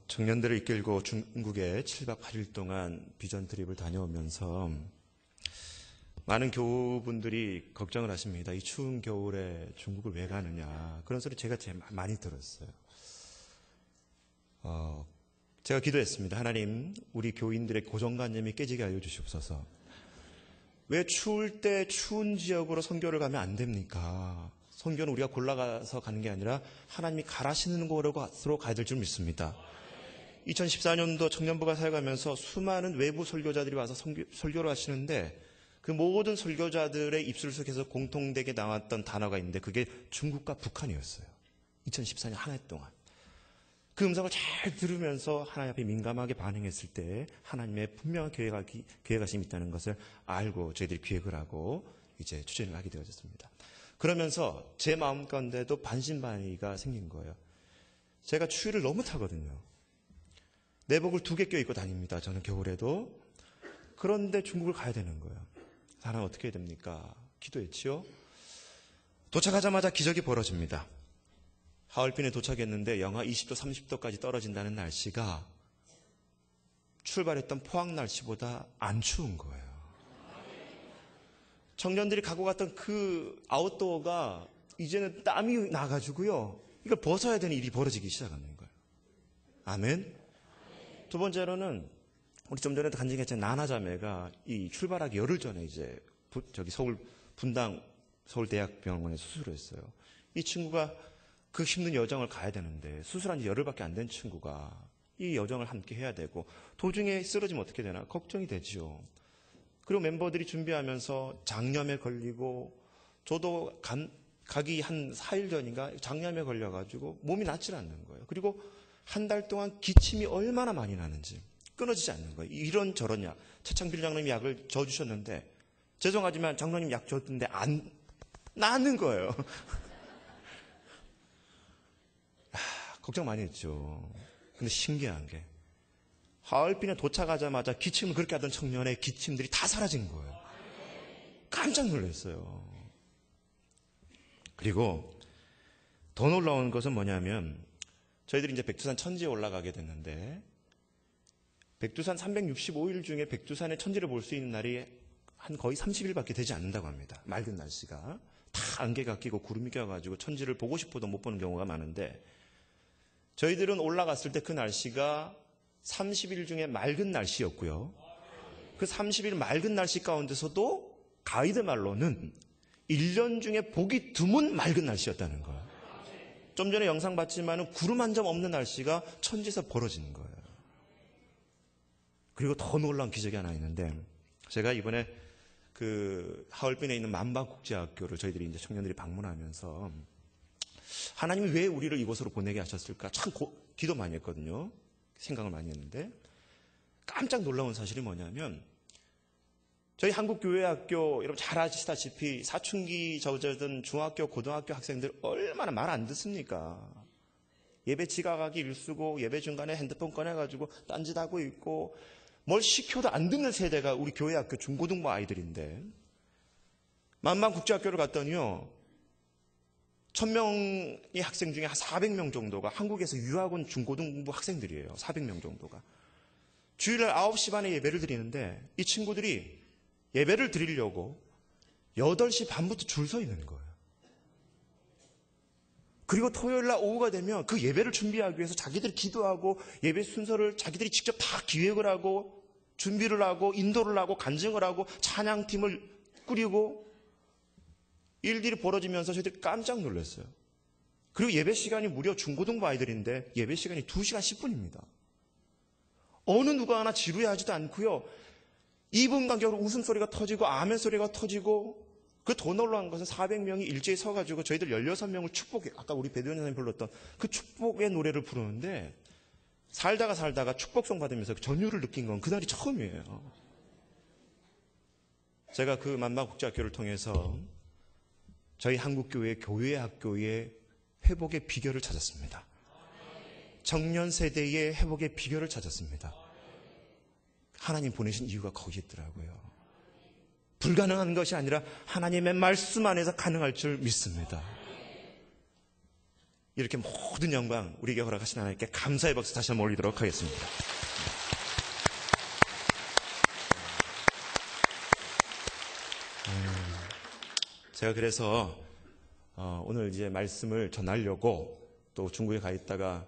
청년들을 이끌고 중국에 7박 8일 동안 비전 트립을 다녀오면서 많은 교우분들이 걱정을 하십니다. 이 추운 겨울에 중국을 왜 가느냐. 그런 소리 제가 제일 많이 들었어요. 제가 기도했습니다. 하나님, 우리 교인들의 고정관념이 깨지게 하여 주시옵소서. 왜 추울 때 추운 지역으로 선교를 가면 안 됩니까? 선교는 우리가 골라가서 가는 게 아니라 하나님이 가라시는 곳으로 가야 될 줄 믿습니다. 2014년도 청년부가 사역하면서 수많은 외부 설교자들이 와서 설교를 하시는데 그 모든 설교자들의 입술 속에서 공통되게 나왔던 단어가 있는데 그게 중국과 북한이었어요. 2014년 한 해 동안. 그 음성을 잘 들으면서 하나님 앞에 민감하게 반응했을 때 하나님의 분명한 계획하심이 있다는 것을 알고 저희들이 기획을 하고 이제 추진을 하게 되어졌습니다. 그러면서 제 마음 가운데도 반신반의가 생긴 거예요. 제가 추위를 너무 타거든요. 내복을 2개 껴입고 다닙니다. 저는 겨울에도. 그런데 중국을 가야 되는 거예요. 하나님 어떻게 해야 됩니까? 기도했지요. 도착하자마자 기적이 벌어집니다. 하얼빈에 도착했는데 영하 20도, 30도까지 떨어진다는 날씨가 출발했던 포항 날씨보다 안 추운 거예요. 청년들이 갖고 갔던 그 아웃도어가 이제는 땀이 나가지고요. 이걸 벗어야 되는 일이 벌어지기 시작하는 거예요. 아멘. 두 번째로는 우리 좀 전에도 간증했던 나나자매가 이 출발하기 열흘 전에 이제 서울 분당 서울대학병원에 수술을 했어요. 이 친구가 그 힘든 여정을 가야 되는데 수술한 지 열흘밖에 안 된 친구가 이 여정을 함께 해야 되고 도중에 쓰러지면 어떻게 되나 걱정이 되지요. 그리고 멤버들이 준비하면서 장염에 걸리고 저도 가기 한 4일 전인가 장염에 걸려가지고 몸이 낫질 않는 거예요. 그리고 한 달 동안 기침이 얼마나 많이 나는지 끊어지지 않는 거예요. 이런 저런 약. 최창필 장로님이 약을 줘주셨는데 죄송하지만 장로님 약 줬는데 안 나는 거예요. 걱정 많이 했죠. 근데 신기한 게 하얼빈에 도착하자마자 기침을 그렇게 하던 청년의 기침들이 다 사라진 거예요. 깜짝 놀랐어요. 그리고 더 놀라운 것은 뭐냐면 저희들이 이제 백두산 천지에 올라가게 됐는데 백두산 365일 중에 백두산의 천지를 볼 수 있는 날이 한 거의 30일밖에 되지 않는다고 합니다. 맑은 날씨가. 다 안개가 끼고 구름이 껴가지고 천지를 보고 싶어도 못 보는 경우가 많은데 저희들은 올라갔을 때 그 날씨가 30일 중에 맑은 날씨였고요. 그 30일 맑은 날씨 가운데서도 가이드 말로는 1년 중에 보기 드문 맑은 날씨였다는 거예요. 좀 전에 영상 봤지만 구름 한 점 없는 날씨가 천지에서 벌어지는 거예요. 그리고 더 놀라운 기적이 하나 있는데 제가 이번에 그 하얼빈에 있는 만방국제학교를 저희들이 이제 청년들이 방문하면서 하나님이 왜 우리를 이곳으로 보내게 하셨을까 참 기도 많이 했거든요. 생각을 많이 했는데 깜짝 놀라운 사실이 뭐냐면 저희 한국교회학교 여러분 잘 아시다시피 사춘기 젖은 중학교 고등학교 학생들 얼마나 말 안 듣습니까? 예배 지각하기 일쑤고 예배 중간에 핸드폰 꺼내가지고 딴짓하고 있고 뭘 시켜도 안 듣는 세대가 우리 교회학교 중고등부 아이들인데 만방국제학교를 갔더니요 1000명의 학생 중에 한 400명 정도가 한국에서 유학 온 중고등부 학생들이에요. 400명 정도가. 주일날 9시 반에 예배를 드리는데 이 친구들이 예배를 드리려고 8시 반부터 줄 서 있는 거예요. 그리고 토요일날 오후가 되면 그 예배를 준비하기 위해서 자기들이 기도하고 예배 순서를 자기들이 직접 다 기획을 하고 준비를 하고 인도를 하고 간증을 하고 찬양팀을 꾸리고 일들이 벌어지면서 저희들이 깜짝 놀랐어요. 그리고 예배 시간이 무려 중고등부 아이들인데 예배 시간이 2시간 10분입니다. 어느 누가 하나 지루해하지도 않고요. 2분 간격으로 웃음소리가 터지고 아멘 소리가 터지고 그 더 놀라운 것은 400명이 일제히 서가지고 저희들 16명을 축복해 아까 우리 배도현 선생님이 불렀던 그 축복의 노래를 부르는데 살다가 축복송 받으면서 전율을 느낀 건 그날이 처음이에요. 제가 그 만방국제학교를 통해서 저희 한국교회 교회학교의 회복의 비결을 찾았습니다. 청년 세대의 회복의 비결을 찾았습니다. 하나님 보내신 이유가 거기 있더라고요. 불가능한 것이 아니라 하나님의 말씀 안에서 가능할 줄 믿습니다. 이렇게 모든 영광 우리에게 허락하신 하나님께 감사의 박수 다시 한번 올리도록 하겠습니다. 제가 그래서 오늘 이제 말씀을 전하려고 또 중국에 가 있다가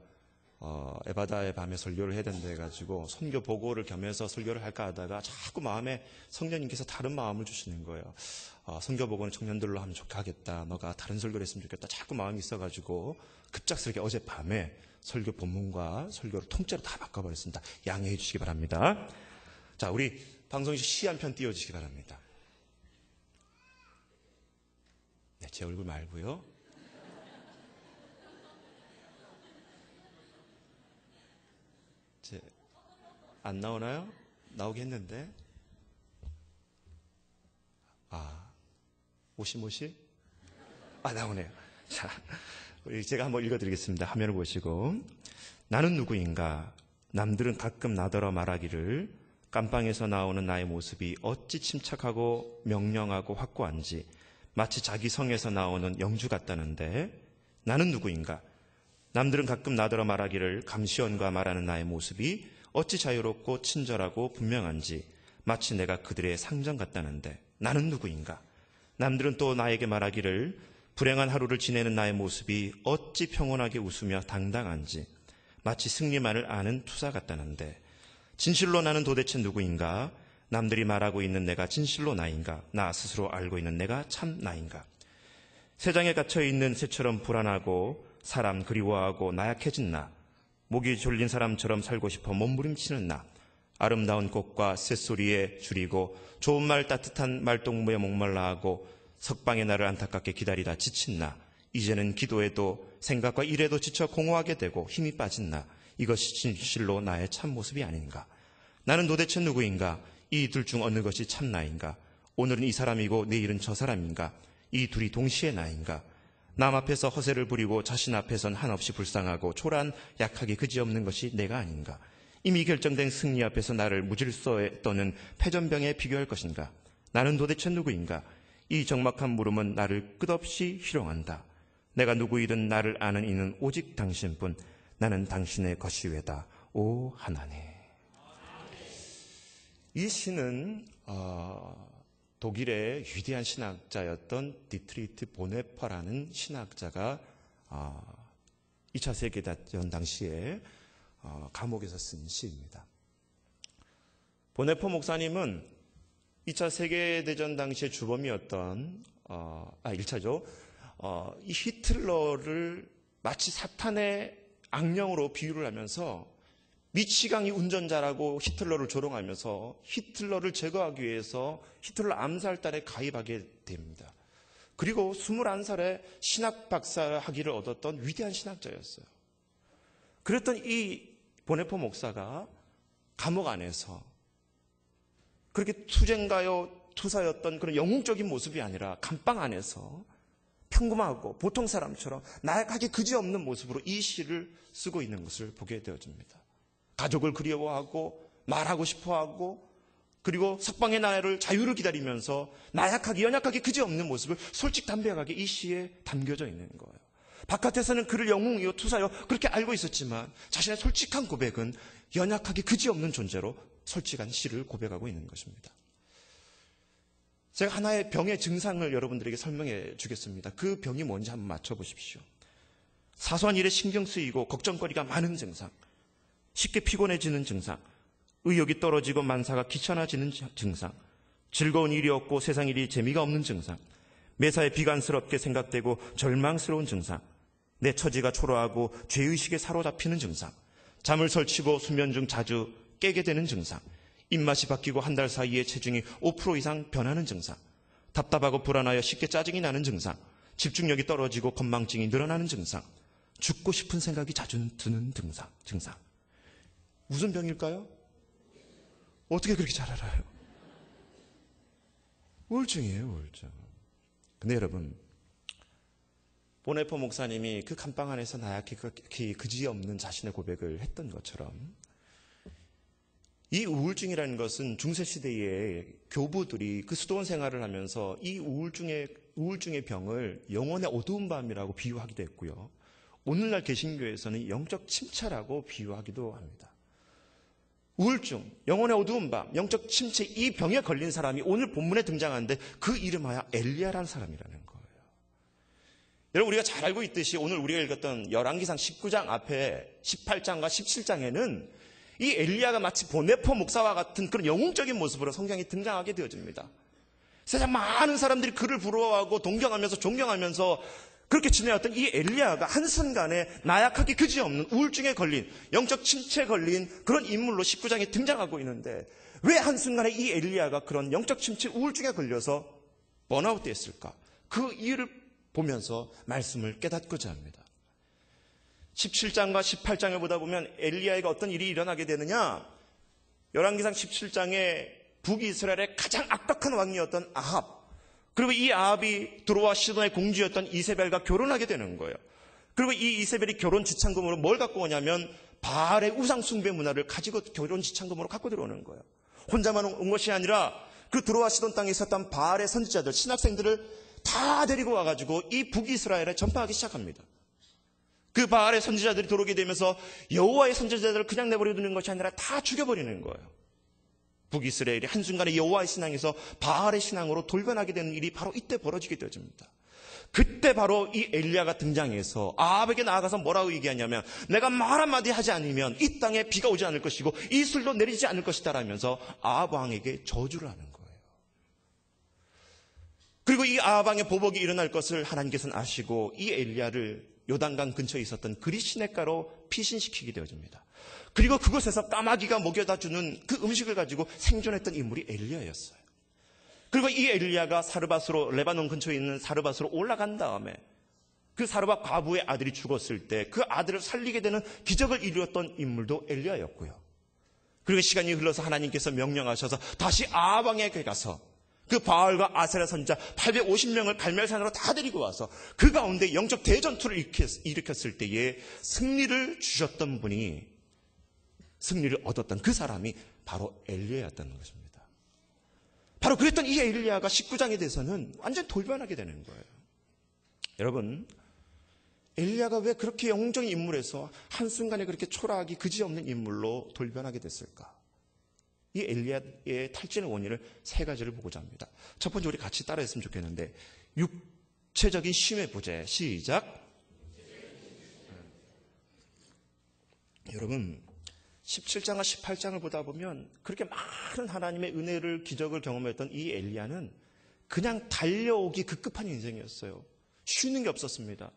에바다의 밤에 설교를 해야 된다 해가지고 선교 보고를 겸해서 설교를 할까 하다가 자꾸 마음에 성령님께서 다른 마음을 주시는 거예요. 선교 보고는 청년들로 하면 좋게 하겠다. 너가 다른 설교를 했으면 좋겠다. 자꾸 마음이 있어가지고 급작스럽게 어젯밤에 설교 본문과 설교를 통째로 다 바꿔버렸습니다. 양해해 주시기 바랍니다. 자, 우리 방송에서 시 한 편 띄워주시기 바랍니다. 네, 제 얼굴 말고요. 안 나오나요? 나오게 했는데. 모시? 나오네요. 자, 제가 한번 읽어드리겠습니다. 화면을 보시고. 나는 누구인가? 남들은 가끔 나더러 말하기를 깜빵에서 나오는 나의 모습이 어찌 침착하고 명령하고 확고한지 마치 자기 성에서 나오는 영주 같다는데 나는 누구인가? 남들은 가끔 나더러 말하기를 감시원과 말하는 나의 모습이 어찌 자유롭고 친절하고 분명한지 마치 내가 그들의 상정 같다는데 나는 누구인가? 남들은 또 나에게 말하기를 불행한 하루를 지내는 나의 모습이 어찌 평온하게 웃으며 당당한지 마치 승리만을 아는 투사 같다는데 진실로 나는 도대체 누구인가? 남들이 말하고 있는 내가 진실로 나인가? 나 스스로 알고 있는 내가 참 나인가? 세상에 갇혀있는 새처럼 불안하고 사람 그리워하고 나약해진 나, 목이 졸린 사람처럼 살고 싶어 몸부림치는 나, 아름다운 꽃과 새소리에 줄이고 좋은 말 따뜻한 말동무에 목말라하고 석방의 날을 안타깝게 기다리다 지친 나, 이제는 기도에도 생각과 일에도 지쳐 공허하게 되고 힘이 빠진 나, 이것이 진실로 나의 참모습이 아닌가? 나는 도대체 누구인가? 이 둘 중 어느 것이 참 나인가? 오늘은 이 사람이고 내일은 저 사람인가? 이 둘이 동시에 나인가? 남 앞에서 허세를 부리고 자신 앞에선 한없이 불쌍하고 초라한 약하기 그지없는 것이 내가 아닌가? 이미 결정된 승리 앞에서 나를 무질서에 떠는 패전병에 비교할 것인가? 나는 도대체 누구인가? 이 적막한 물음은 나를 끝없이 희롱한다. 내가 누구이든 나를 아는 이는 오직 당신뿐. 나는 당신의 것이 외다. 오 하나님. 이 시는 독일의 위대한 신학자였던 디트리트 보네퍼라는 신학자가 2차 세계대전 당시에 감옥에서 쓴 시입니다. 보네퍼 목사님은 2차 세계대전 당시의 주범이었던 1차죠. 이 히틀러를 마치 사탄의 악령으로 비유를 하면서 미치광이 운전자라고 히틀러를 조롱하면서 히틀러를 제거하기 위해서 히틀러 암살단에 가입하게 됩니다. 그리고 21살에 신학 박사 학위를 얻었던 위대한 신학자였어요. 그랬던 이 보네퍼 목사가 감옥 안에서 그렇게 투사였던 그런 영웅적인 모습이 아니라 감방 안에서 평범하고 보통 사람처럼 나약하게 그지없는 모습으로 이 시를 쓰고 있는 것을 보게 되어집니다. 가족을 그리워하고 말하고 싶어하고 그리고 석방의 날을 자유를 기다리면서 나약하게 연약하게 그지없는 모습을 솔직담백하게 이 시에 담겨져 있는 거예요. 바깥에서는 그를 영웅이요 투사요 그렇게 알고 있었지만 자신의 솔직한 고백은 연약하게 그지없는 존재로 솔직한 시를 고백하고 있는 것입니다. 제가 하나의 병의 증상을 여러분들에게 설명해 주겠습니다. 그 병이 뭔지 한번 맞춰보십시오. 사소한 일에 신경 쓰이고 걱정거리가 많은 증상, 쉽게 피곤해지는 증상, 의욕이 떨어지고 만사가 귀찮아지는 증상, 즐거운 일이 없고 세상 일이 재미가 없는 증상, 매사에 비관스럽게 생각되고 절망스러운 증상, 내 처지가 초라하고 죄의식에 사로잡히는 증상, 잠을 설치고 수면 중 자주 깨게 되는 증상, 입맛이 바뀌고 한 달 사이에 체중이 5% 이상 변하는 증상, 답답하고 불안하여 쉽게 짜증이 나는 증상, 집중력이 떨어지고 건망증이 늘어나는 증상, 죽고 싶은 생각이 자주 드는 증상. 무슨 병일까요? 어떻게 그렇게 잘 알아요? 우울증이에요, 우울증. 근데 여러분, 보네퍼 목사님이 그 감방 안에서 나약해 그지없는 자신의 고백을 했던 것처럼 이 우울증이라는 것은 중세시대의 교부들이 그 수도원 생활을 하면서 이 우울증의 병을 영혼의 어두운 밤이라고 비유하기도 했고요. 오늘날 개신교에서는 영적 침체라고 비유하기도 합니다. 우울증, 영혼의 어두운 밤, 영적 침체, 이 병에 걸린 사람이 오늘 본문에 등장하는데 그 이름하여 엘리야라는 사람이라는 거예요. 여러분, 우리가 잘 알고 있듯이 오늘 우리가 읽었던 열왕기상 19장 앞에 18장과 17장에는 이 엘리야가 마치 보네포 목사와 같은 그런 영웅적인 모습으로 성경에 등장하게 되어집니다. 세상 많은 사람들이 그를 부러워하고 동경하면서 존경하면서 그렇게 지내왔던 이 엘리야가 한순간에 나약하게 그지없는 우울증에 걸린, 영적 침체에 걸린 그런 인물로 19장에 등장하고 있는데 왜 한순간에 이 엘리야가 그런 영적 침체, 우울증에 걸려서 번아웃 됐을까? 그 이유를 보면서 말씀을 깨닫고자 합니다. 17장과 18장을 보다 보면 엘리야에게 어떤 일이 일어나게 되느냐? 열왕기상 17장에 북이스라엘의 가장 악독한 왕이었던 아합, 그리고 이 아합이 두로와 시돈의 공주였던 이세벨과 결혼하게 되는 거예요. 그리고 이 이세벨이 결혼 지참금으로 뭘 갖고 오냐면 바알의 우상 숭배 문화를 가지고 결혼 지참금으로 갖고 들어오는 거예요. 혼자만 온 것이 아니라 그 두로와 시돈 땅에 있었던 바알의 선지자들, 신학생들을 다 데리고 와가지고 이 북이스라엘에 전파하기 시작합니다. 그 바알의 선지자들이 들어오게 되면서 여호와의 선지자들을 그냥 내버려두는 것이 아니라 다 죽여버리는 거예요. 북이스라엘이 한순간에 여호와의 신앙에서 바알의 신앙으로 돌변하게 되는 일이 바로 이때 벌어지게 되어집니다. 그때 바로 이 엘리야가 등장해서 아합에게 나아가서 뭐라고 얘기하냐면 내가 말 한마디 하지 않으면 이 땅에 비가 오지 않을 것이고 이슬도 내리지 않을 것이다 라면서 아합 왕에게 저주를 하는 거예요. 그리고 이 아합 왕의 보복이 일어날 것을 하나님께서는 아시고 이 엘리야를 요단강 근처에 있었던 그릿시냇가로 피신시키게 되어집니다. 그리고 그곳에서 까마귀가 먹여다 주는 그 음식을 가지고 생존했던 인물이 엘리야였어요. 그리고 이 엘리야가 사르밧으로, 레바논 근처에 있는 사르밧으로 올라간 다음에 그 사르밧 과부의 아들이 죽었을 때 그 아들을 살리게 되는 기적을 이루었던 인물도 엘리야였고요. 그리고 시간이 흘러서 하나님께서 명령하셔서 다시 아합 왕에게 가서 그 바알과 아세라 선지자 850명을 갈멜산으로 다 데리고 와서 그 가운데 영적 대전투를 일으켰을 때에 승리를 주셨던 분이, 승리를 얻었던 그 사람이 바로 엘리야였다는 것입니다. 바로 그랬던 이 엘리야가 19장에 대해서는 완전 돌변하게 되는 거예요. 여러분, 엘리야가 왜 그렇게 영웅적인 인물에서 한순간에 그렇게 초라하기 그지없는 인물로 돌변하게 됐을까? 이 엘리야의 탈진의 원인을 세 가지를 보고자 합니다. 첫 번째, 우리 같이 따라했으면 좋겠는데, 육체적인 쉼의 부재. 시작. 여러분, 17장과 18장을 보다 보면 그렇게 많은 하나님의 은혜를, 기적을 경험했던 이 엘리야는 그냥 달려오기 급급한 인생이었어요. 쉬는 게 없었습니다.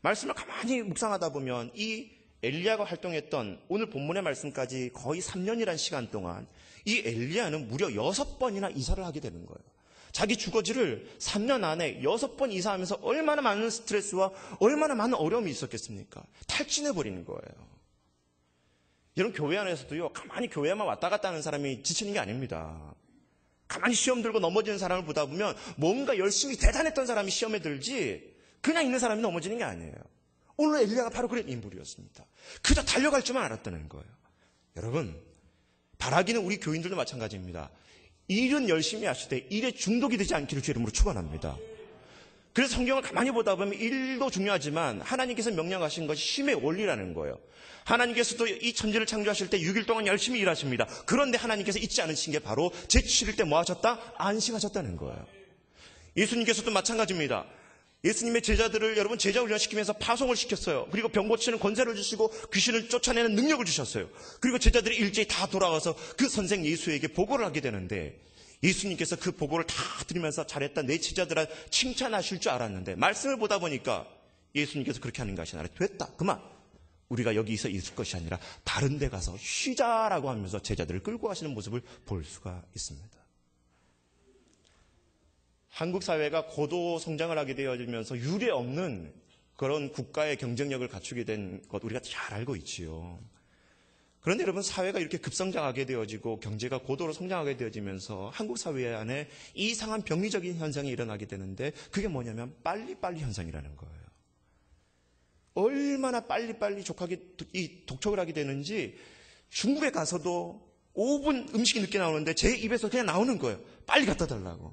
말씀을 가만히 묵상하다 보면 이 엘리야가 활동했던 오늘 본문의 말씀까지 거의 3년이라는 시간 동안 이 엘리야는 무려 6번이나 이사를 하게 되는 거예요. 자기 주거지를 3년 안에 6번 이사하면서 얼마나 많은 스트레스와 얼마나 많은 어려움이 있었겠습니까? 탈진해버리는 거예요. 여러분, 교회 안에서도요, 가만히 교회만 왔다 갔다 하는 사람이 지치는 게 아닙니다. 가만히 시험 들고 넘어지는 사람을 보다 보면 뭔가 열심히 대단했던 사람이 시험에 들지 그냥 있는 사람이 넘어지는 게 아니에요. 오늘 엘리야가 바로 그런 인물이었습니다. 그저 달려갈 줄만 알았다는 거예요. 여러분, 바라기는 우리 교인들도 마찬가지입니다. 일은 열심히 하시되 일에 중독이 되지 않기를 주 이름으로 축원합니다. 그래서 성경을 가만히 보다 보면 일도 중요하지만 하나님께서 명령하신 것이 쉼의 원리라는 거예요. 하나님께서도 이 천지를 창조하실 때 6일 동안 열심히 일하십니다. 그런데 하나님께서 잊지 않으신 게 바로 제7일 때 뭐 하셨다? 안식하셨다는 거예요. 예수님께서도 마찬가지입니다. 예수님의 제자들을 여러분 제자 훈련시키면서 파송을 시켰어요. 그리고 병 고치는 권세를 주시고 귀신을 쫓아내는 능력을 주셨어요. 그리고 제자들이 일제히 다 돌아와서 그 선생 예수에게 보고를 하게 되는데 예수님께서 그 보고를 다 들으면서 잘했다, 내 제자들아 칭찬하실 줄 알았는데 말씀을 보다 보니까 예수님께서 그렇게 하는 것이 아니라 됐다, 그만, 우리가 여기서 있을 것이 아니라 다른 데 가서 쉬자라고 하면서 제자들을 끌고 가시는 모습을 볼 수가 있습니다. 한국 사회가 고도 성장을 하게 되어지면서 유례 없는 그런 국가의 경쟁력을 갖추게 된 것 우리가 잘 알고 있지요. 그런데 여러분, 사회가 이렇게 급성장하게 되어지고 경제가 고도로 성장하게 되어지면서 한국 사회 안에 이상한 병리적인 현상이 일어나게 되는데 그게 뭐냐면 빨리빨리 현상이라는 거예요. 얼마나 빨리빨리 이 독촉을 하게 되는지 중국에 가서도 5분 음식이 늦게 나오는데 제 입에서 그냥 나오는 거예요. 빨리 갖다 달라고.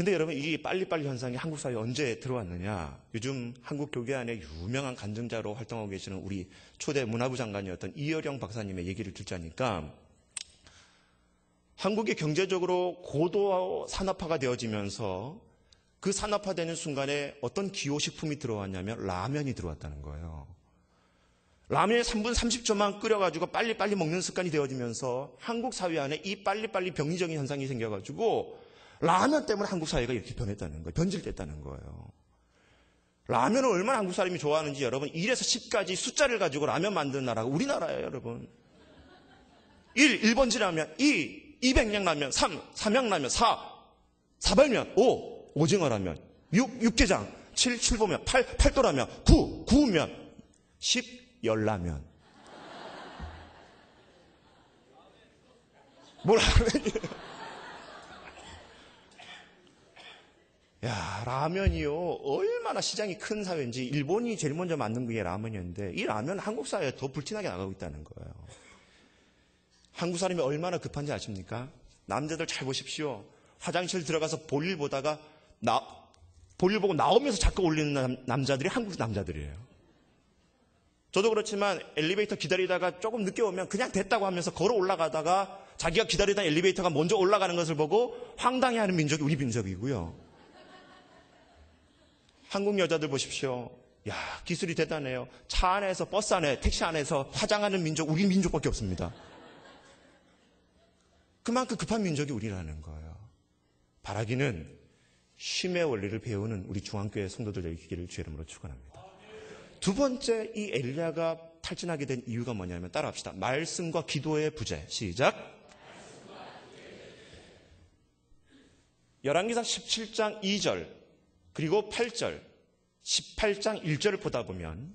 근데 여러분, 이 빨리빨리 현상이 한국 사회에 언제 들어왔느냐? 요즘 한국 교계 안에 유명한 간증자로 활동하고 계시는 우리 초대 문화부 장관이었던 이어령 박사님의 얘기를 듣자니까, 한국이 경제적으로 고도 산업화가 되어지면서 그 산업화되는 순간에 어떤 기호식품이 들어왔냐면 라면이 들어왔다는 거예요. 라면에 3분 30초만 끓여가지고 빨리빨리 먹는 습관이 되어지면서 한국 사회 안에 이 빨리빨리 병리적인 현상이 생겨가지고 라면 때문에 한국 사회가 이렇게 변했다는 거예요. 변질됐다는 거예요. 라면을 얼마나 한국 사람이 좋아하는지 여러분, 1에서 10까지 숫자를 가지고 라면 만드는 나라가 우리나라예요, 여러분. 1, 1번지 라면. 2, 200냥 라면. 3, 삼양라면. 4, 사발면. 5, 오징어 라면. 6, 육개장. 7, 칠보면. 8, 팔도라면. 9, 구우면. 10, 열라면. 뭘 라면이에요? 야, 라면이요. 얼마나 시장이 큰 사회인지. 일본이 제일 먼저 만든 게 라면이었는데 이 라면은 한국 사회에 더 불티나게 나가고 있다는 거예요. 한국 사람이 얼마나 급한지 아십니까? 남자들 잘 보십시오. 화장실 들어가서 볼일 보다가 볼일 보고 나오면서 자꾸 올리는 남자들이 한국 남자들이에요. 저도 그렇지만 엘리베이터 기다리다가 조금 늦게 오면 그냥 됐다고 하면서 걸어 올라가다가 자기가 기다리던 엘리베이터가 먼저 올라가는 것을 보고 황당해하는 민족이 우리 민족이고요. 한국 여자들 보십시오. 야, 기술이 대단해요. 차 안에서, 버스 안에, 택시 안에서 화장하는 민족, 우리 민족밖에 없습니다. 그만큼 급한 민족이 우리라는 거예요. 바라기는 쉼의 원리를 배우는 우리 중앙교회 성도들 되기를 주의 이름으로 축원합니다. 두 번째, 이 엘리야가 탈진하게 된 이유가 뭐냐면 따라합시다. 말씀과 기도의 부재. 시작. 열왕기상 17장 2절 그리고 8절, 18장 1절을 보다 보면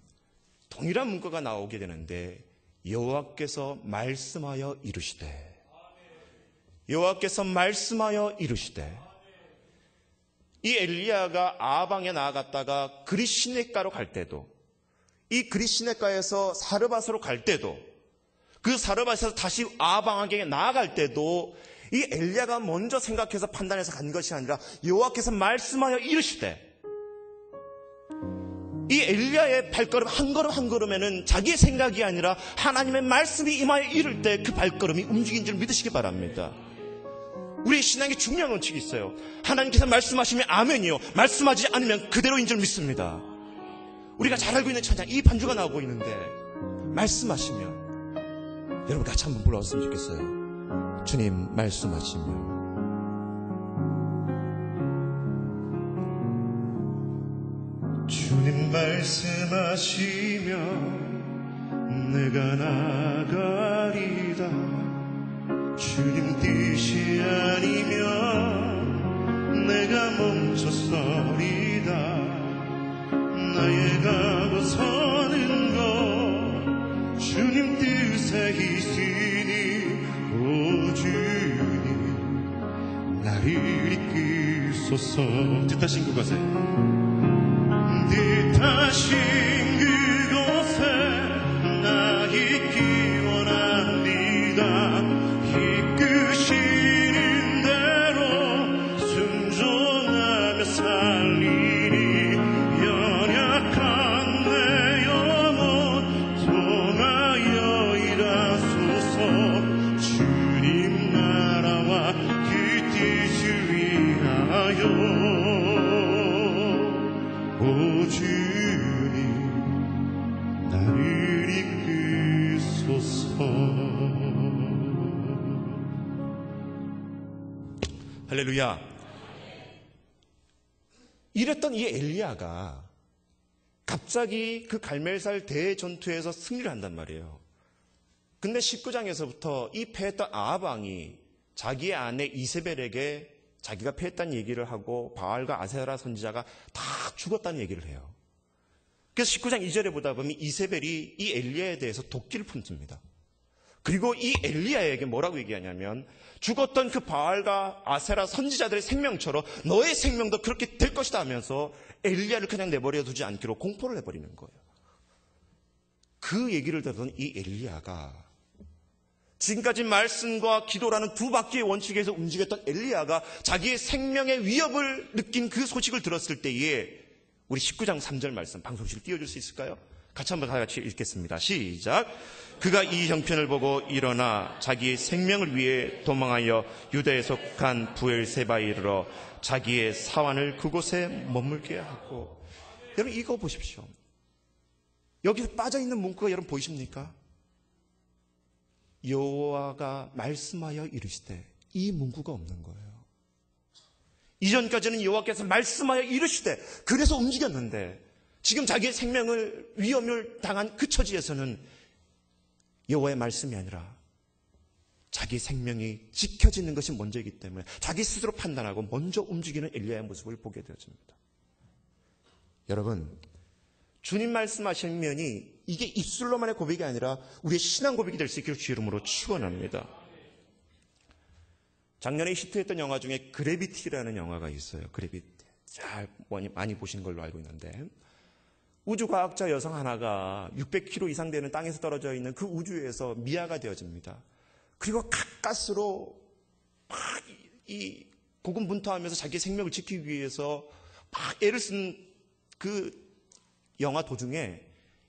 동일한 문구가 나오게 되는데 여호와께서 말씀하여 이르시되, 여호와께서 말씀하여 이르시되. 이 엘리야가 아방에 나아갔다가 그릿시냇가로 갈 때도, 이 그릿시냇가에서 사르밧으로 갈 때도, 그 사르밧에서 다시 아방에게 나아갈 때도 이 엘리야가 먼저 생각해서 판단해서 간 것이 아니라 여호와께서 말씀하여 이르시되. 이 엘리야의 발걸음 한 걸음 한 걸음에는 자기의 생각이 아니라 하나님의 말씀이 임하여 이를 때 그 발걸음이 움직인 줄 믿으시기 바랍니다. 우리의 신앙에 중요한 원칙이 있어요. 하나님께서 말씀하시면 아멘이요, 말씀하지 않으면 그대로인 줄 믿습니다. 우리가 잘 알고 있는 찬양, 이 반주가 나오고 있는데 말씀하시면, 여러분 같이 한번 불러왔으면 좋겠어요. 주님 말씀하시면. 주님 말씀하시면 내가 나가리다. 주님 뜻이 아니면 내가 멈춰서리다. 나의 가고 서는 것 주님 뜻에 있으니 오 주님 나를 이끌소서. 뜻하신 그곳에, 뜻하신 그곳에 나 있기 원합니다. 이끄시는 대로 순종하며 살리니 연약한 내 영혼 통하여 일하소서. 주님 나라와 그 뜻을 위하여 오 주님 나를 이끌소서. 할렐루야. 이랬던 이 엘리야가 갑자기 그 갈멜살 대전투에서 승리를 한단 말이에요. 근데 19장에서부터 이 패했던 아합 왕이 자기의 아내 이세벨에게 자기가 패했다는 얘기를 하고 바알과 아세라 선지자가 다 죽었다는 얘기를 해요. 그래서 19장 2절에 보다 보면 이세벨이 이 엘리야에 대해서 도끼를 품습니다. 그리고 이 엘리야에게 뭐라고 얘기하냐면 죽었던 그 바알과 아세라 선지자들의 생명처럼 너의 생명도 그렇게 될 것이다 하면서 엘리야를 그냥 내버려 두지 않기로 공포를 해버리는 거예요. 그 얘기를 들었던 이 엘리야가 지금까지 말씀과 기도라는 두 바퀴의 원칙에서 움직였던 엘리야가 자기의 생명의 위협을 느낀 그 소식을 들었을 때에 우리 19장 3절 말씀 방송실 띄워줄 수 있을까요? 같이 한번 다 같이 읽겠습니다. 시작. 그가 이 형편을 보고 일어나 자기의 생명을 위해 도망하여 유다에 속한 부엘세바에 이르러 자기의 사환을 그곳에 머물게 하고. 여러분 이거 보십시오. 여기서 빠져있는 문구가 여러분 보이십니까? 여호와가 말씀하여 이르시되, 이 문구가 없는 거예요. 이전까지는 여호와께서 말씀하여 이르시되 그래서 움직였는데 지금 자기의 생명을 위험을 당한 그 처지에서는 여호와의 말씀이 아니라 자기 생명이 지켜지는 것이 먼저이기 때문에 자기 스스로 판단하고 먼저 움직이는 엘리야의 모습을 보게 되어집니다. 여러분, 주님 말씀하신 면이 이게 입술로만의 고백이 아니라 우리의 신앙 고백이 될 수 있기를 주의 이름으로 축원합니다. 작년에 히트했던 영화 중에 그래비티라는 영화가 있어요. 그래비티. 잘 많이 보신 걸로 알고 있는데, 우주과학자 여성 하나가 600km 이상 되는 땅에서 떨어져 있는 그 우주에서 미아가 되어집니다. 그리고 가까스로 막 이 고군분투하면서 자기 생명을 지키기 위해서 막 애를 쓴 그 영화 도중에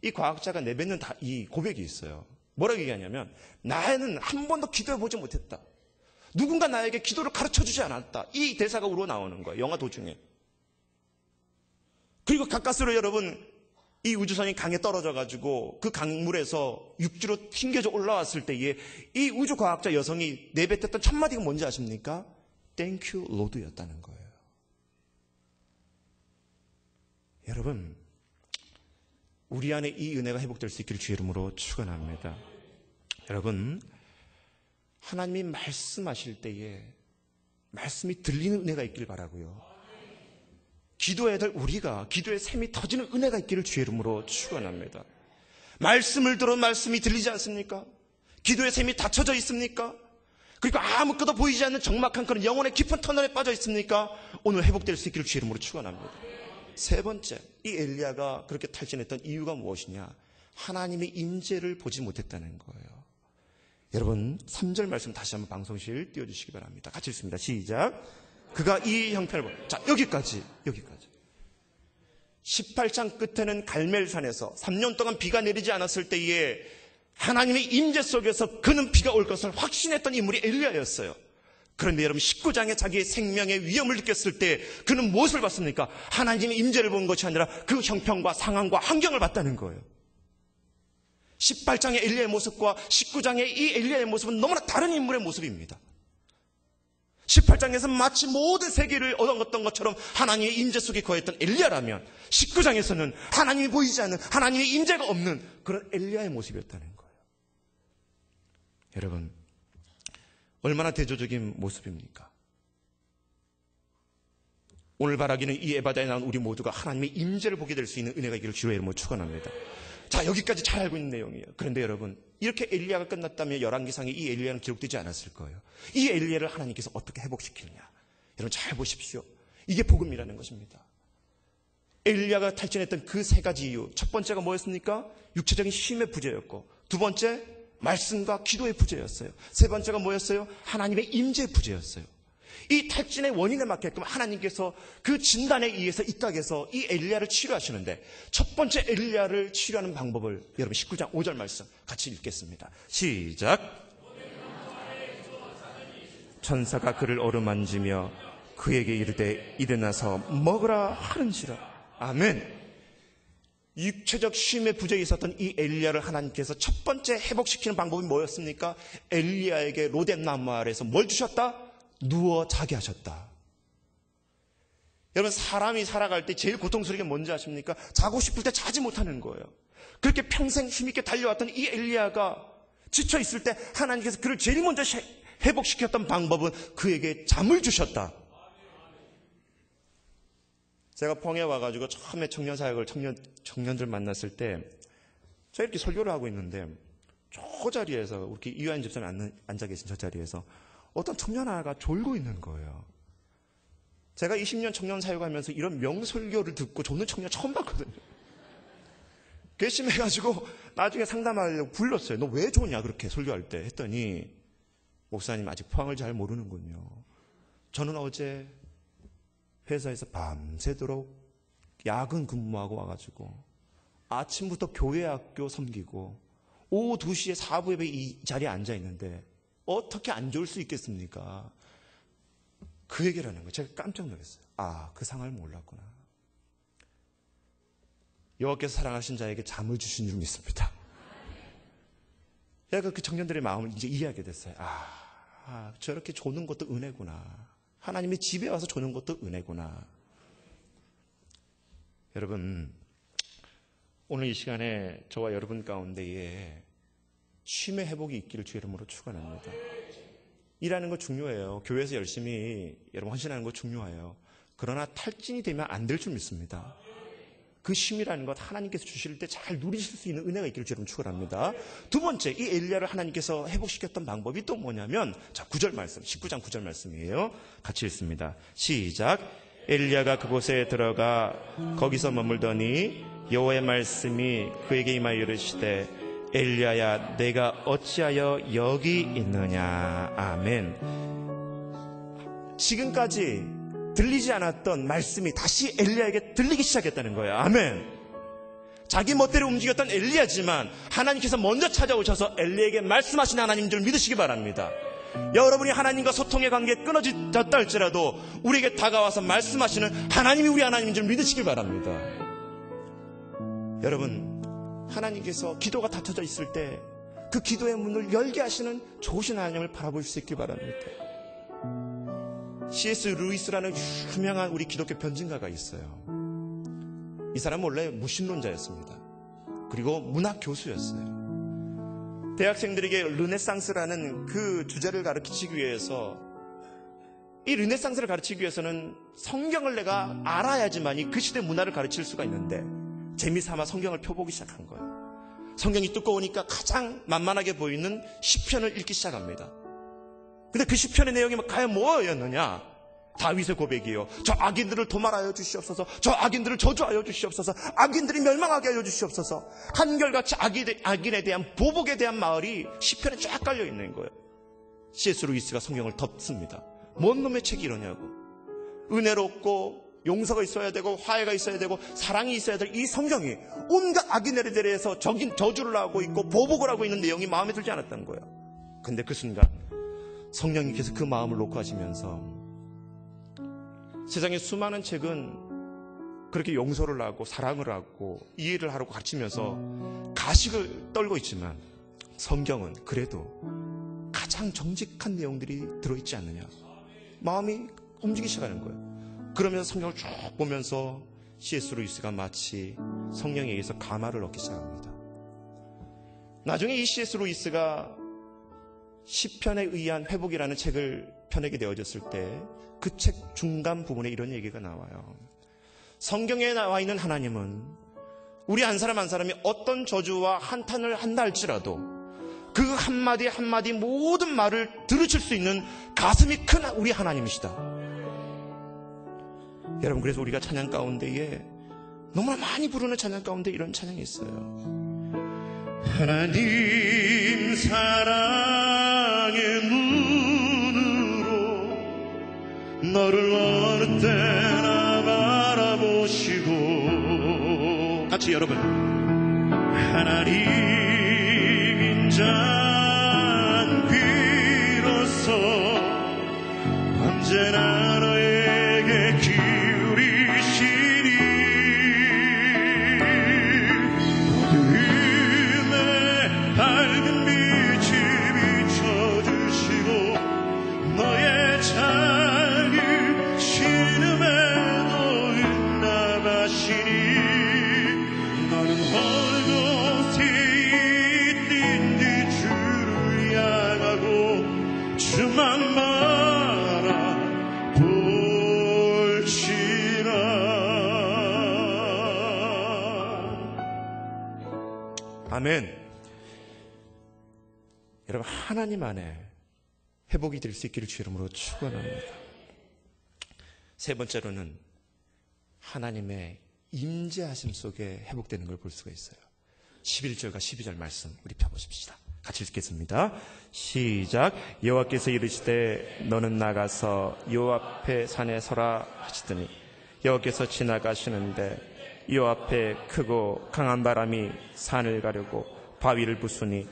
이 과학자가 내뱉는 이 고백이 있어요. 뭐라고 얘기하냐면, 나는 한 번도 기도해보지 못했다. 누군가 나에게 기도를 가르쳐주지 않았다. 이 대사가 우러나오는 거예요. 영화 도중에. 그리고 가까스로 여러분, 이 우주선이 강에 떨어져가지고 그 강물에서 육지로 튕겨져 올라왔을 때에 이 우주과학자 여성이 내뱉었던 첫 마디가 뭔지 아십니까? Thank you, Lord였다는 거예요. 여러분, 우리 안에 이 은혜가 회복될 수 있기를 주의 이름으로 축원합니다. 여러분, 하나님이 말씀하실 때에 말씀이 들리는 은혜가 있길 바라고요. 기도해야 될 우리가 기도의 샘이 터지는 은혜가 있기를 주의 이름으로 축원합니다. 말씀을 들어 말씀이 들리지 않습니까? 기도의 샘이 닫혀져 있습니까? 그리고 아무것도 보이지 않는 적막한 그런 영혼의 깊은 터널에 빠져 있습니까? 오늘 회복될 수 있기를 주의 이름으로 축원합니다. 세 번째, 이 엘리야가 그렇게 탈진했던 이유가 무엇이냐? 하나님의 임재를 보지 못했다는 거예요. 여러분, 3절 말씀 다시 한번 방송실 띄워주시기 바랍니다. 같이 읽습니다. 시작. 그가 이 형편을 보고, 자, 여기까지. 18장 끝에는 갈멜산에서 3년 동안 비가 내리지 않았을 때에 하나님의 임재 속에서 그는 비가 올 것을 확신했던 인물이 엘리야였어요. 그런데 여러분, 19장에 자기의 생명의 위험을 느꼈을 때 그는 무엇을 봤습니까? 하나님의 임재를 본 것이 아니라 그 형편과 상황과 환경을 봤다는 거예요. 18장의 엘리야의 모습과 19장의 이 엘리야의 모습은 너무나 다른 인물의 모습입니다. 18장에서 마치 모든 세계를 얻어갔던 것처럼 하나님의 임재 속에 거했던 엘리야라면 19장에서는 하나님이 보이지 않는, 하나님의 임재가 없는 그런 엘리야의 모습이었다는 거예요. 여러분, 얼마나 대조적인 모습입니까? 오늘 바라기는 이 에바다에 나온 우리 모두가 하나님의 임재를 보게 될 수 있는 은혜가 있기를 주의 이름으로 축원합니다. 자, 여기까지 잘 알고 있는 내용이에요. 그런데 여러분, 이렇게 엘리야가 끝났다면 열왕기상에 이 엘리야는 기록되지 않았을 거예요. 이 엘리야를 하나님께서 어떻게 회복시키느냐? 여러분 잘 보십시오. 이게 복음이라는 것입니다. 엘리야가 탈진했던 그 세 가지 이유, 첫 번째가 뭐였습니까? 육체적인 힘의 부재였고, 두 번째 말씀과 기도의 부재였어요. 세 번째가 뭐였어요? 하나님의 임재의 부재였어요. 이 탈진의 원인에 맞게끔 하나님께서 그 진단에 의해서 이 땅에서 이 엘리야를 치료하시는데, 첫 번째 엘리야를 치료하는 방법을 여러분 19장 5절 말씀 같이 읽겠습니다. 시작. 천사가 그를 어루만지며 그에게 이르되 일어나서 먹으라 하는지라. 아멘. 육체적 쉼의 부재에 있었던 이 엘리야를 하나님께서 첫 번째 회복시키는 방법이 뭐였습니까? 엘리야에게 로뎀나무 아래에서 뭘 주셨다? 누워 자게 하셨다. 여러분, 사람이 살아갈 때 제일 고통스러운 게 뭔지 아십니까? 자고 싶을 때 자지 못하는 거예요. 그렇게 평생 힘있게 달려왔던 이 엘리야가 지쳐있을 때 하나님께서 그를 제일 먼저 회복시켰던 방법은 그에게 잠을 주셨다. 제가 포항에 와가지고 처음에 청년사역을 청년들 만났을 때 제가 이렇게 설교를 하고 있는데 저 자리에서 이렇게 이완 집사님 앉아 계신 저 자리에서 어떤 청년 하나가 졸고 있는 거예요. 제가 20년 청년 사역하면서 이런 명설교를 듣고 졸는 청년 처음 봤거든요. 괘씸해가지고 나중에 상담하려고 불렀어요. 너 왜 좋냐 그렇게 설교할 때 했더니 목사님 아직 포항을 잘 모르는군요. 저는 어제 회사에서 밤새도록 야근 근무하고 와가지고 아침부터 교회 학교 섬기고 오후 2시에 사부 예배 이 자리에 앉아 있는데 어떻게 안 좋을 수 있겠습니까? 그 얘기를 하는 거예요. 제가 깜짝 놀랐어요. 아, 그 상황을 몰랐구나. 여호와께서 사랑하신 자에게 잠을 주신 줄 믿습니다. 제가 그 청년들의 마음을 이제 이해하게 됐어요. 저렇게 조는 것도 은혜구나. 하나님이 집에 와서 조는 것도 은혜구나. 여러분, 오늘 이 시간에 저와 여러분 가운데에 쉼의 회복이 있기를 주의 이름으로 축원합니다. 일하는 거 중요해요. 교회에서 열심히 여러분 헌신하는 거 중요해요. 그러나 탈진이 되면 안 될 줄 믿습니다. 그 쉼이라는 것 하나님께서 주실 때 잘 누리실 수 있는 은혜가 있기를 주의 이름으로 축원합니다. 두 번째, 이 엘리야를 하나님께서 회복시켰던 방법이 또 뭐냐면, 자, 9절 말씀, 19장 9절 말씀이에요. 같이 읽습니다. 시작. 엘리야가 그곳에 들어가 거기서 머물더니 여호와의 말씀이 그에게 임하여 이르시되 엘리야야 내가 어찌하여 여기 있느냐. 아멘. 지금까지 들리지 않았던 말씀이 다시 엘리야에게 들리기 시작했다는 거예요. 아멘. 자기 멋대로 움직였던 엘리야지만 하나님께서 먼저 찾아오셔서 엘리야에게 말씀하신 하나님인 줄 믿으시기 바랍니다. 여러분이 하나님과 소통의 관계에 끊어졌다 할지라도 우리에게 다가와서 말씀하시는 하나님이 우리 하나님인 줄 믿으시기 바랍니다. 여러분, 하나님께서 기도가 닫혀져 있을 때 그 기도의 문을 열게 하시는 좋으신 하나님을 바라볼 수 있길 바랍니다. C.S. 루이스라는 유명한 우리 기독교 변증가가 있어요. 이 사람은 원래 무신론자였습니다. 그리고 문학 교수였어요. 대학생들에게 르네상스라는 그 주제를 가르치기 위해서, 이 르네상스를 가르치기 위해서는 성경을 내가 알아야지만이 그 시대 문화를 가르칠 수가 있는데 재미삼아 성경을 펴보기 시작한 거예요. 성경이 두꺼우니까 가장 만만하게 보이는 시편을 읽기 시작합니다. 근데 그 시편의 내용이 과연 뭐였느냐? 다윗의 고백이요. 저 악인들을 도말하여 주시옵소서. 저 악인들을 저주하여 주시옵소서. 악인들이 멸망하게 하여 주시옵소서. 한결같이 악인에 대한 보복에 대한 마을이 시편에 쫙 깔려 있는 거예요. C.S. 루이스가 성경을 덮습니다. 뭔 놈의 책이 이러냐고. 은혜롭고 용서가 있어야 되고 화해가 있어야 되고 사랑이 있어야 될 이 성경이 온갖 악인들에 대해서 저주를 하고 있고 보복을 하고 있는 내용이 마음에 들지 않았던 거예요. 근데 그 순간 성령님께서 그 마음을 놓고 하시면서 세상에 수많은 책은 그렇게 용서를 하고 사랑을 하고 이해를 하라고 가르치면서 가식을 떨고 있지만 성경은 그래도 가장 정직한 내용들이 들어있지 않느냐. 마음이 움직이기 시작하는 거예요. 그러면서 성경을 쭉 보면서 C.S. 루이스가 마치 성령에 의해서 감화를 얻기 시작합니다. 나중에 이 C.S. 루이스가 시편에 의한 회복이라는 책을 펴내게 되어졌을 때 그 책 중간 부분에 이런 얘기가 나와요. 성경에 나와 있는 하나님은 우리 한 사람 한 사람이 어떤 저주와 한탄을 한다 할지라도 그 한마디 한마디 모든 말을 들으실 수 있는 가슴이 큰 우리 하나님이시다. 여러분, 그래서 우리가 찬양 가운데에 너무나 많이 부르는 찬양 가운데 이런 찬양이 있어요. 하나님 사랑의 눈으로 너를 어느 때나 바라보시고, 같이 여러분, 하나님 인자한 귀로서 언제나 너에게 기울이시니 어두움에 밝은 빛이 비춰주시고 너의 자기 신음에도 응답하시니 너는 어느 곳에 있든지 주를 향하고 주만 바라볼지라. 아멘. 여러분, 하나님 안에 회복이 될 수 있기를 주 이름으로 축원합니다. 세 번째로는 하나님의 임재하심 속에 회복되는 걸 볼 수가 있어요. 11절과 12절 말씀 우리 펴보십시다. 같이 읽겠습니다. 시작. 여호와께서 이르시되 너는 나가서 여호와 앞에 산에 서라 하시더니 여호와께서 지나가시는데 여호와 앞에 크고 강한 바람이 산을 가르고 바위를 부수니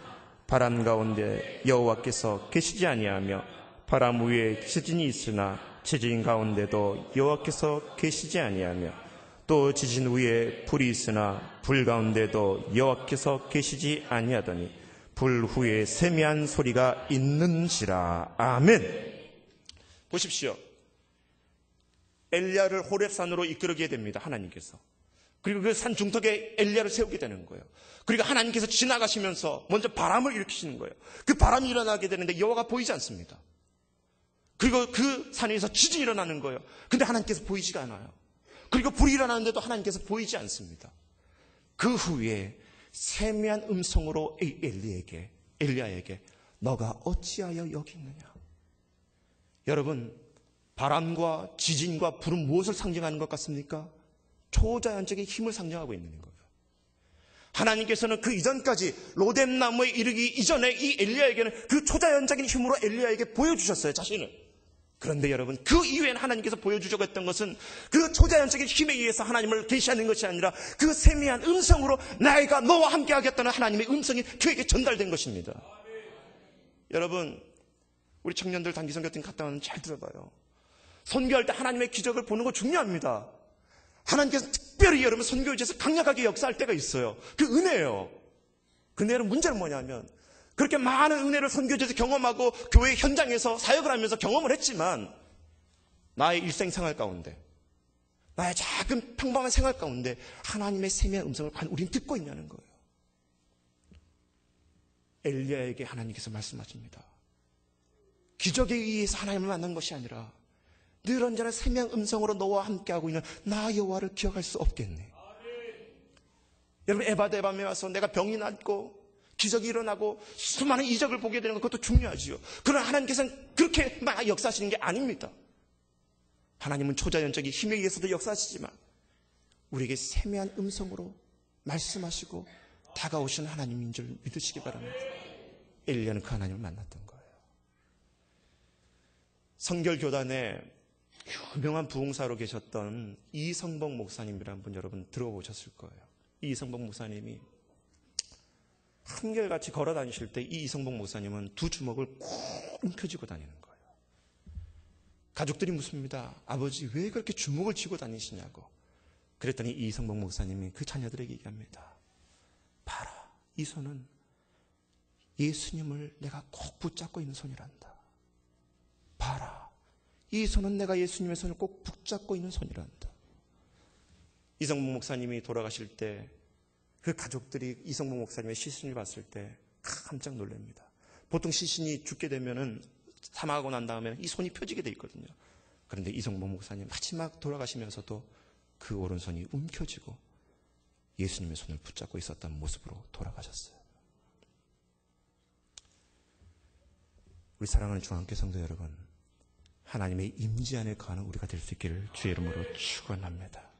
바람 가운데 여호와께서 계시지 아니하며 바람 위에 지진이 있으나 지진 가운데도 여호와께서 계시지 아니하며 또 지진 위에 불이 있으나 불 가운데도 여호와께서 계시지 아니하더니 불 후에 세미한 소리가 있는지라. 아멘. 보십시오. 엘리야를 호렙산으로 이끌게 됩니다. 하나님께서. 그리고 그 산 중턱에 엘리야를 세우게 되는 거예요. 그리고 하나님께서 지나가시면서 먼저 바람을 일으키시는 거예요. 그 바람이 일어나게 되는데 여호와가 보이지 않습니다. 그리고 그 산에서 지진이 일어나는 거예요. 근데 하나님께서 보이지가 않아요. 그리고 불이 일어나는데도 하나님께서 보이지 않습니다. 그 후에 세미한 음성으로 엘리야에게 너가 어찌하여 여기 있느냐. 여러분, 바람과 지진과 불은 무엇을 상징하는 것 같습니까? 초자연적인 힘을 상징하고 있는 거예요. 하나님께서는 그 이전까지 로뎀나무에 이르기 이전에 이 엘리야에게는 그 초자연적인 힘으로 엘리야에게 보여주셨어요, 자신을. 그런데 여러분, 그 이후에는 하나님께서 보여주려고 했던 것은 그 초자연적인 힘에 의해서 하나님을 계시하는 것이 아니라 그 세미한 음성으로 내가 너와 함께 하겠다는 하나님의 음성이 그에게 전달된 것입니다. 여러분, 우리 청년들 단기 선교팀 갔다 오면 잘 들어봐요. 선교할 때 하나님의 기적을 보는 거 중요합니다. 하나님께서 특별히 여러분 선교지에서 강력하게 역사할 때가 있어요. 그 은혜예요. 근데 여러분 문제는 뭐냐면 그렇게 많은 은혜를 선교지에서 경험하고 교회 현장에서 사역을 하면서 경험을 했지만 나의 일생생활 가운데 나의 작은 평범한 생활 가운데 하나님의 세미한 음성을 과연 우리는 듣고 있냐는 거예요. 엘리야에게 하나님께서 말씀하십니다. 기적에 의해서 하나님을 만난 것이 아니라 늘 언제나 세미한 음성으로 너와 함께하고 있는 나 여호와를 기억할 수 없겠네. 여러분, 에바데밤에 와서 내가 병이 낫고 기적이 일어나고 수많은 이적을 보게 되는 것도 중요하지요. 그러나 하나님께서는 그렇게 막 역사하시는 게 아닙니다. 하나님은 초자연적인 힘에 의해서도 역사하시지만 우리에게 세미한 음성으로 말씀하시고 다가오신 하나님인 줄 믿으시기 바랍니다. 엘리야는 그 하나님을 만났던 거예요. 성결교단에 유명한 부흥사로 계셨던 이성복 목사님이라는 분 여러분 들어보셨을 거예요. 이성복 목사님이 한결같이 걸어 다니실 때 이 이성복 목사님은 두 주먹을 꼭 움켜쥐고 다니는 거예요. 가족들이 묻습니다. 아버지 왜 그렇게 주먹을 쥐고 다니시냐고. 그랬더니 이 이성복 목사님이 그 자녀들에게 얘기합니다. 봐라, 이 손은 예수님을 내가 꼭 붙잡고 있는 손이란다. 봐라, 이 손은 내가 예수님의 손을 꼭 붙잡고 있는 손이란다. 이성복 목사님이 돌아가실 때 그 가족들이 이성복 목사님의 시신을 봤을 때 깜짝 놀랍니다. 보통 시신이 죽게 되면은 사망하고 난 다음에는 이 손이 펴지게 돼 있거든요. 그런데 이성복 목사님 마지막 돌아가시면서도 그 오른손이 움켜쥐고 예수님의 손을 붙잡고 있었던 모습으로 돌아가셨어요. 우리 사랑하는 중앙교회 성도 여러분, 하나님의 임재 안에 거하는 우리가 될 수 있기를 주의 이름으로 축원합니다.